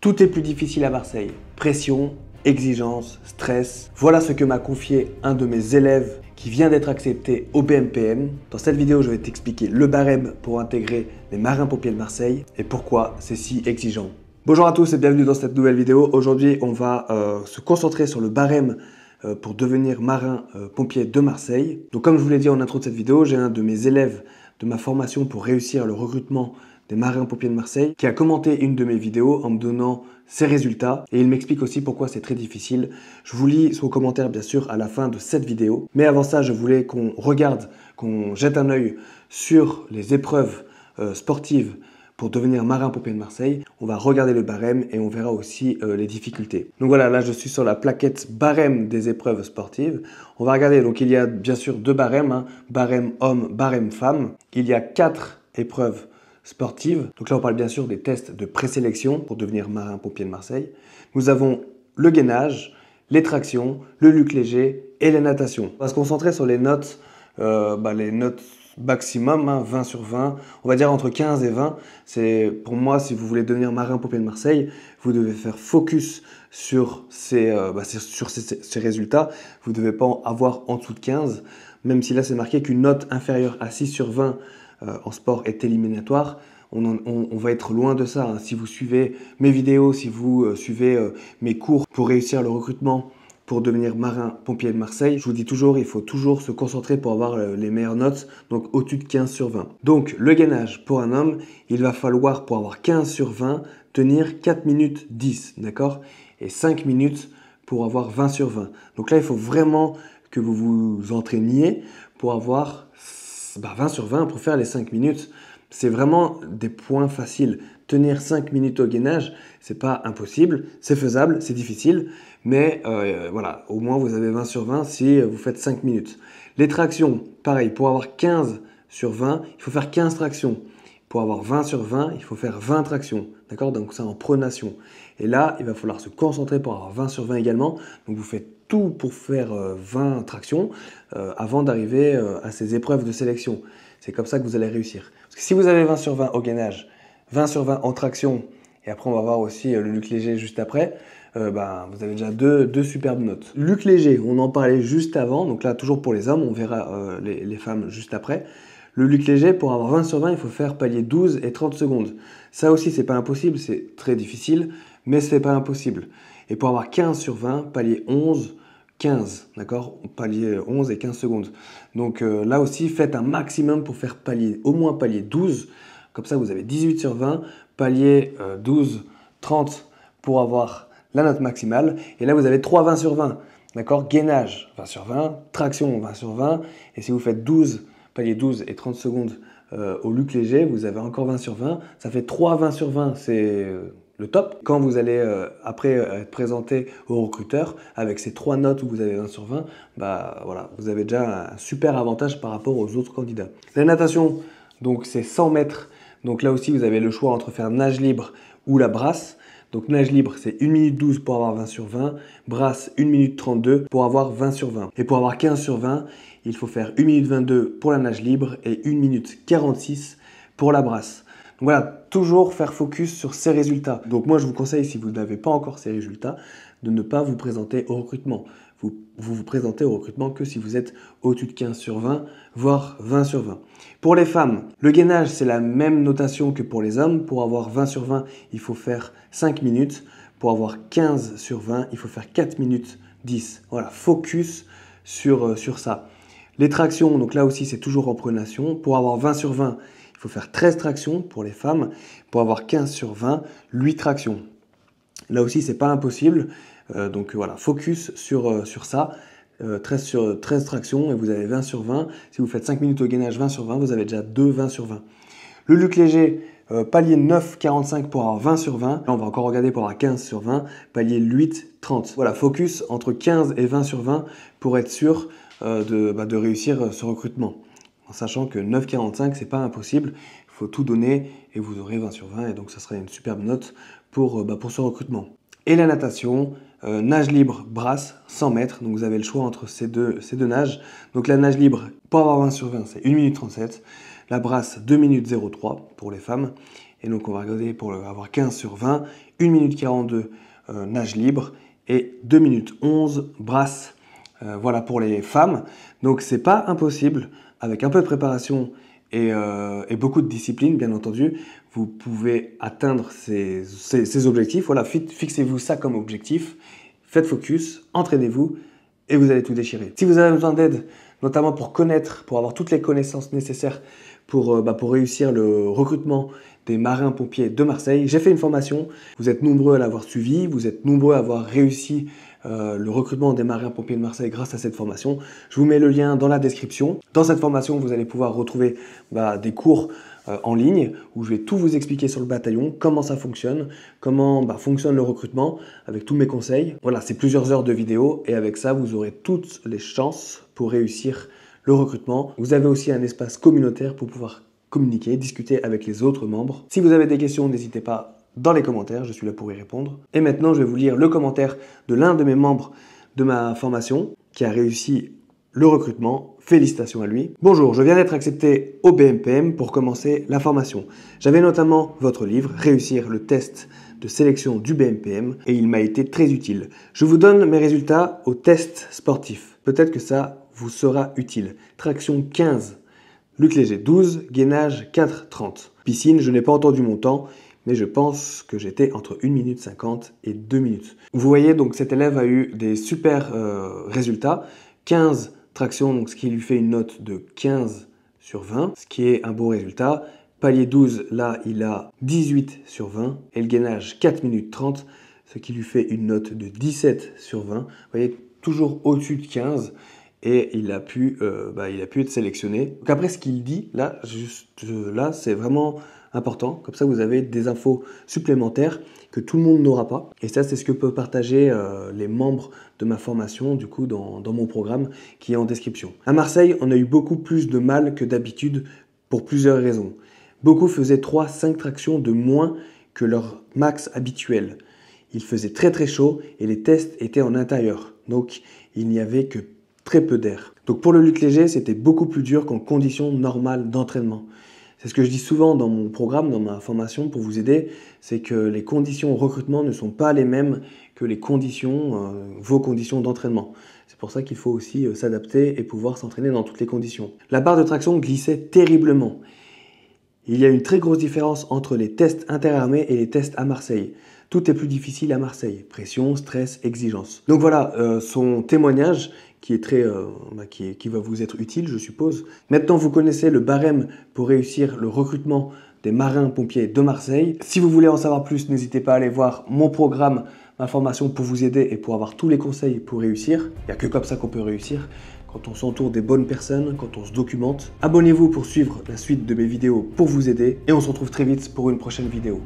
Tout est plus difficile à Marseille. Pression, exigence, stress. Voilà ce que m'a confié un de mes élèves qui vient d'être accepté au BMPM. Dans cette vidéo, je vais t'expliquer le barème pour intégrer les marins-pompiers de Marseille et pourquoi c'est si exigeant. Bonjour à tous et bienvenue dans cette nouvelle vidéo. Aujourd'hui, on va se concentrer sur le barème pour devenir marin-pompier de Marseille. Donc comme je vous l'ai dit en intro de cette vidéo, j'ai un de mes élèves de ma formation pour réussir le recrutement des marins-pompiers de Marseille qui a commenté une de mes vidéos en me donnant ses résultats et il m'explique aussi pourquoi c'est très difficile. Je vous lis son commentaire bien sûr à la fin de cette vidéo. Mais avant ça, je voulais qu'on regarde, qu'on jette un œil sur les épreuves sportives pour devenir marin-pompier de Marseille. On va regarder le barème et on verra aussi les difficultés. Donc voilà, là je suis sur la plaquette barème des épreuves sportives. On va regarder, donc il y a bien sûr deux barèmes, barème homme, barème femme. Il y a 4 épreuves sportives. Donc là on parle bien sûr des tests de présélection pour devenir marin-pompier de Marseille. Nous avons le gainage, les tractions, le luc léger et la natation. On va se concentrer sur les notes maximum, 20 sur 20, on va dire entre 15 et 20. C'est pour moi, si vous voulez devenir marin-pompier de Marseille, vous devez faire focus sur ces résultats. Vous ne devez pas avoir en dessous de 15, même si là c'est marqué qu'une note inférieure à 6 sur 20 en sport est éliminatoire. On va être loin de ça. Si vous suivez mes vidéos, si vous suivez mes cours pour réussir le recrutement pour devenir marin-pompier de Marseille, je vous dis toujours, il faut toujours se concentrer pour avoir les meilleures notes, donc au-dessus de 15 sur 20. Donc le gainage pour un homme, il va falloir pour avoir 15 sur 20, tenir 4 minutes 10, d'accord? Et 5 minutes pour avoir 20 sur 20. Donc là, il faut vraiment que vous vous entraîniez pour avoir 20 sur 20 pour faire les 5 minutes. C'est vraiment des points faciles. Tenir 5 minutes au gainage, c'est pas impossible, c'est faisable, c'est difficile, mais voilà, au moins vous avez 20 sur 20 si vous faites 5 minutes. Les tractions, pareil, pour avoir 15 sur 20, il faut faire 15 tractions. Pour avoir 20 sur 20, il faut faire 20 tractions, d'accord? Donc c'est en pronation. Et là, il va falloir se concentrer pour avoir 20 sur 20 également. Donc vous faites tout pour faire 20 tractions avant d'arriver à ces épreuves de sélection. C'est comme ça que vous allez réussir. Parce que si vous avez 20 sur 20 au gainage, 20 sur 20 en traction, et après on va voir aussi le luc léger juste après, vous avez déjà deux superbes notes. Luc léger, on en parlait juste avant, donc là toujours pour les hommes, on verra les femmes juste après. Le luc léger, pour avoir 20 sur 20, il faut faire palier 12 et 30 secondes. Ça aussi, c'est pas impossible, c'est très difficile, mais c'est pas impossible. Et pour avoir 15 sur 20, palier 11, 15, d'accord? Palier 11 et 15 secondes. Donc là aussi, faites un maximum pour faire au moins palier 12. Comme ça, vous avez 18 sur 20, palier 12, 30 pour avoir la note maximale. Et là, vous avez 3 20 sur 20, d'accord? Gainage, 20 sur 20, traction, 20 sur 20. Et si vous faites palier 12 et 30 secondes au luc léger, vous avez encore 20 sur 20. Ça fait 3 20 sur 20, c'est le top. Quand vous allez après être présenté au recruteur avec ces 3 notes où vous avez 20 sur 20, voilà, vous avez déjà un super avantage par rapport aux autres candidats. La natation, donc c'est 100 mètres. Donc là aussi, vous avez le choix entre faire nage libre ou la brasse. Donc nage libre, c'est 1 minute 12 pour avoir 20 sur 20. Brasse, 1 minute 32 pour avoir 20 sur 20. Et pour avoir 15 sur 20, il faut faire 1 minute 22 pour la nage libre et 1 minute 46 pour la brasse. Donc voilà, toujours faire focus sur ces résultats. Donc moi, je vous conseille, si vous n'avez pas encore ces résultats, de ne pas vous présenter au recrutement. Vous présentez au recrutement que si vous êtes au-dessus de 15 sur 20, voire 20 sur 20. Pour les femmes, le gainage, c'est la même notation que pour les hommes. Pour avoir 20 sur 20, il faut faire 5 minutes. Pour avoir 15 sur 20, il faut faire 4 minutes 10. Voilà, focus sur ça. Les tractions, donc là aussi, c'est toujours en pronation. Pour avoir 20 sur 20, il faut faire 13 tractions pour les femmes. Pour avoir 15 sur 20, 8 tractions. Là aussi, c'est pas impossible. Donc voilà, focus sur ça. 13 tractions et vous avez 20 sur 20. Si vous faites 5 minutes au gainage 20 sur 20, vous avez déjà 20 sur 20. Le luc léger, palier 9, 45 pour avoir 20 sur 20. Là, on va encore regarder pour avoir 15 sur 20. Palier 8, 30. Voilà, focus entre 15 et 20 sur 20 pour être sûr de réussir ce recrutement. En sachant que 9, 45, c'est pas impossible. Il faut tout donner et vous aurez 20 sur 20. Et donc, ça serait une superbe note pour ce recrutement. Et la natation, nage libre, brasse, 100 mètres. Donc vous avez le choix entre ces deux nages. Donc la nage libre, pour avoir 20 sur 20, c'est 1 minute 37. La brasse, 2 minutes 03 pour les femmes. Et donc on va regarder pour avoir 15 sur 20, 1 minute 42 nage libre et 2 minutes 11 brasse. Voilà pour les femmes. Donc c'est pas impossible, avec un peu de préparation et beaucoup de discipline, bien entendu, vous pouvez atteindre ces objectifs. Voilà, fixez-vous ça comme objectif, faites focus, entraînez-vous et vous allez tout déchirer. Si vous avez besoin d'aide, notamment pour avoir toutes les connaissances nécessaires pour réussir le recrutement des marins-pompiers de Marseille, j'ai fait une formation. Vous êtes nombreux à l'avoir suivi, vous êtes nombreux à avoir réussi le recrutement des marins-pompiers de Marseille grâce à cette formation. Je vous mets le lien dans la description. Dans cette formation, vous allez pouvoir retrouver des cours en ligne où je vais tout vous expliquer sur le bataillon, comment ça fonctionne, comment fonctionne le recrutement avec tous mes conseils. Voilà, c'est plusieurs heures de vidéo et avec ça, vous aurez toutes les chances pour réussir le recrutement. Vous avez aussi un espace communautaire pour pouvoir communiquer, discuter avec les autres membres. Si vous avez des questions, n'hésitez pas dans les commentaires, je suis là pour y répondre. Et maintenant, je vais vous lire le commentaire de l'un de mes membres de ma formation qui a réussi le recrutement. Félicitations à lui. Bonjour, je viens d'être accepté au BMPM pour commencer la formation. J'avais notamment votre livre, Réussir le test de sélection du BMPM, et il m'a été très utile. Je vous donne mes résultats au test sportif. Peut-être que ça vous sera utile. Traction 15, lutte léger 12, gainage 4,30. Piscine, je n'ai pas entendu mon temps, mais je pense que j'étais entre 1 minute 50 et 2 minutes. Vous voyez, donc cet élève a eu des super résultats. 15 tractions, donc ce qui lui fait une note de 15 sur 20, ce qui est un beau résultat. Palier 12, là, il a 18 sur 20. Et le gainage 4 minutes 30, ce qui lui fait une note de 17 sur 20. Vous voyez, toujours au-dessus de 15. Et il a pu être sélectionné. Donc après, ce qu'il dit, là, c'est vraiment important. Comme ça, vous avez des infos supplémentaires que tout le monde n'aura pas. Et ça, c'est ce que peuvent partager les membres de ma formation, du coup, dans mon programme qui est en description. À Marseille, on a eu beaucoup plus de mal que d'habitude pour plusieurs raisons. Beaucoup faisaient 3-5 tractions de moins que leur max habituel. Il faisait très très chaud et les tests étaient en intérieur. Donc, il n'y avait que très peu d'air. Donc pour le lutte léger, c'était beaucoup plus dur qu'en conditions normales d'entraînement. C'est ce que je dis souvent dans mon programme, dans ma formation pour vous aider, c'est que les conditions recrutement ne sont pas les mêmes que les conditions, vos conditions d'entraînement. C'est pour ça qu'il faut aussi s'adapter et pouvoir s'entraîner dans toutes les conditions. La barre de traction glissait terriblement. Il y a une très grosse différence entre les tests interarmés et les tests à Marseille. Tout est plus difficile à Marseille. Pression, stress, exigence. Donc voilà, son témoignage qui va vous être utile, je suppose. Maintenant, vous connaissez le barème pour réussir le recrutement des marins-pompiers de Marseille. Si vous voulez en savoir plus, n'hésitez pas à aller voir mon programme, ma formation pour vous aider et pour avoir tous les conseils pour réussir. Il n'y a que comme ça qu'on peut réussir. Quand on s'entoure des bonnes personnes, quand on se documente. Abonnez-vous pour suivre la suite de mes vidéos pour vous aider et on se retrouve très vite pour une prochaine vidéo.